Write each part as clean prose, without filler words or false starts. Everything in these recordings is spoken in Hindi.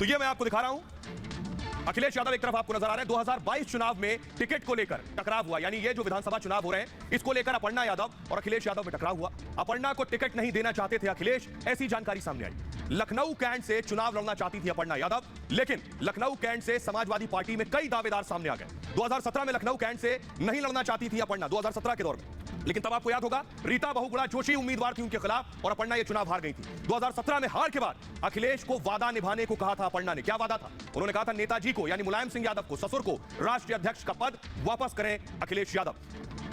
तो ये मैं आपको दिखा रहा हूं। अखिलेश यादव एक तरफ आपको नजर आ रहे हैं। 2022 चुनाव में टिकट को लेकर टकराव हुआ, यानी ये जो विधानसभा चुनाव हो रहे हैं इसको लेकर अपर्णा यादव और अखिलेश यादव में टकराव हुआ। अपर्णा को टिकट नहीं देना चाहते थे अखिलेश, ऐसी जानकारी सामने आई। लखनऊ कैंट से चुनाव लड़ना चाहती थी अपर्णा यादव, लेकिन लखनऊ कैंट से समाजवादी पार्टी में कई दावेदार सामने आ गए। 2017 में लखनऊ कैंट से नहीं लड़ना चाहती थी अपर्णा, 2017 के दौर में, लेकिन तब आपको याद होगा रीता बहुगुणा जोशी उम्मीदवार थी उनके खिलाफ और अपर्णा ये चुनाव हार गई थी। 2017 में हार के बाद अखिलेश को वादा निभाने को कहा था अपर्णा ने। क्या वादा था? उन्होंने कहा था नेताजी को यानी मुलायम सिंह यादव को, ससुर को, राष्ट्रीय अध्यक्ष का पद वापस करें अखिलेश यादव।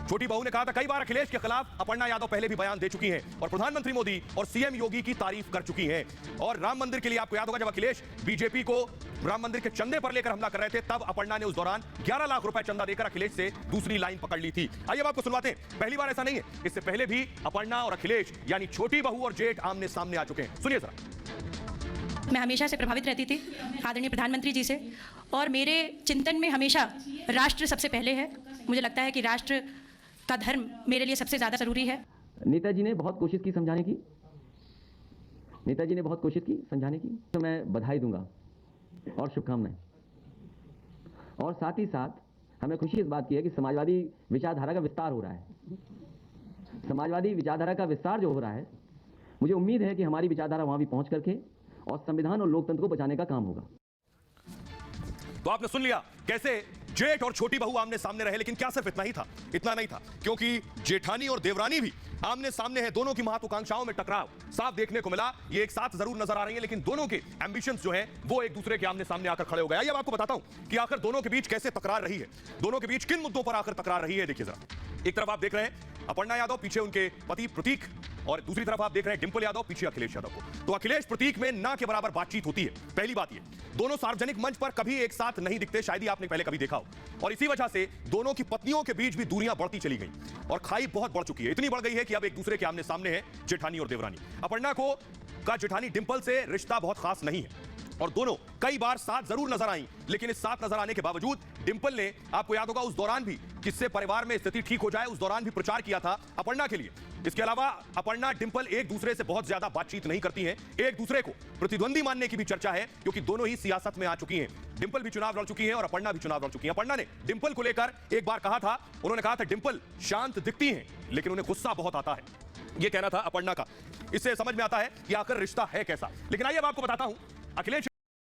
छोटी बहू ने कहा था, कई बार अखिलेश के खिलाफ अपर्णा यादव पहले भी बयान दे चुकी हैं और प्रधानमंत्री मोदी और सीएम योगी की तारीफ कर चुकी हैं। और राम मंदिर के लिए आपको याद होगा जब अखिलेश बीजेपी को राम मंदिर के चंदे पर लेकर हमला कर रहे थे, तब अपर्णा ने उस दौरान 11 लाख रुपए चंदा देकर अखिलेश से दूसरी लाइन पकड़ ली थी। आइए अब आपको सुनवाते हैं। पहली बार ऐसा नहीं है, इससे पहले भी अपर्णा और अखिलेश यानी छोटी बहू और जेठ आमने सामने आ चुके हैं। सुनिए जरा। मैं हमेशा से प्रभावित रहती थी आदरणीय प्रधानमंत्री जी से, और मेरे चिंतन में हमेशा राष्ट्र सबसे पहले है। मुझे लगता है कि राष्ट्र का धर्म मेरे लिए सबसे ज़्यादा ज़रूरी है। नेताजी ने बहुत कोशिश की समझाने की, नेताजी ने बहुत कोशिश की समझाने की, तो मैं बधाई दूंगा और शुभकामनाएं। और साथ ही साथ हमें खुशी इस बात की है कि समाजवादी विचारधारा का विस्तार हो रहा है। समाजवादी विचारधारा का विस्तार जो हो रहा है, मुझे उम्मीद है कि हमारी विचारधारा वहां भी पहुंच करके और संविधान और लोकतंत्र को बचाने का काम होगा। तो आपने सुन लिया कैसे जेठ और छोटी बहू आमने सामने रहे, लेकिन क्या सिर्फ इतना ही था? इतना नहीं था, क्योंकि जेठानी और देवरानी भी आमने सामने है। दोनों की महत्वाकांक्षाओं में टकराव साफ देखने को मिला। ये एक साथ जरूर नजर आ रही है, लेकिन दोनों के एम्बिशंस जो है वो एक दूसरे के आमने सामने आकर खड़े हो गए। अब आपको बताता हूं कि आखिर दोनों के बीच कैसे तकरार रही है, दोनों के बीच किन मुद्दों पर आकर तकरार रही है। देखिए जरा, एक तरफ आप देख रहे हैं अपर्णा यादव, पीछे उनके पति प्रतीक, और दूसरी तरफ आप देख रहे हैं डिंपल यादव, पीछे अखिलेश यादव को। तो अखिलेश प्रतीक में ना के बराबर बातचीत होती है। पहली बात ये, दोनों सार्वजनिक मंच पर कभी एक साथ नहीं दिखते, शायद ही आपने पहले कभी देखा हो, और इसी वजह से दोनों की पत्नियों के बीच भी दूरियां बढ़ती चली गई और खाई बहुत बढ़ चुकी है। इतनी बढ़ गई है कि अब एक दूसरे के आमने सामने है जेठानी और देवरानी। अपर्णा को का जेठानी डिंपल से रिश्ता बहुत खास नहीं है और दोनों कई बार साथ जरूर नजर आई, लेकिन इस साथ नजर आने के बावजूद डिंपल ने, आपको याद होगा उस दौरान भी, जिससे परिवार में स्थिति ठीक हो जाए, उस दौरान भी प्रचार किया था अपर्णा के लिए। इसके अलावा अपर्णा डिंपल एक दूसरे से बहुत ज्यादा बातचीत नहीं करती हैं, एक दूसरे को प्रतिद्वंदी मानने की भी चर्चा है, क्योंकि दोनों ही सियासत में आ चुकी हैं। डिंपल भी चुनाव लड़ चुकी है और अपर्णा भी चुनाव लड़ चुकी है। अपर्णा ने डिंपल को लेकर एक बार कहा था, उन्होंने कहा था डिंपल शांत दिखती हैं लेकिन उन्हें गुस्सा बहुत आता है, यह कहना था अपर्णा का। इससे समझ में आता है कि आखिर रिश्ता है कैसा। लेकिन आइए अब आपको बताता हूं अखिलेश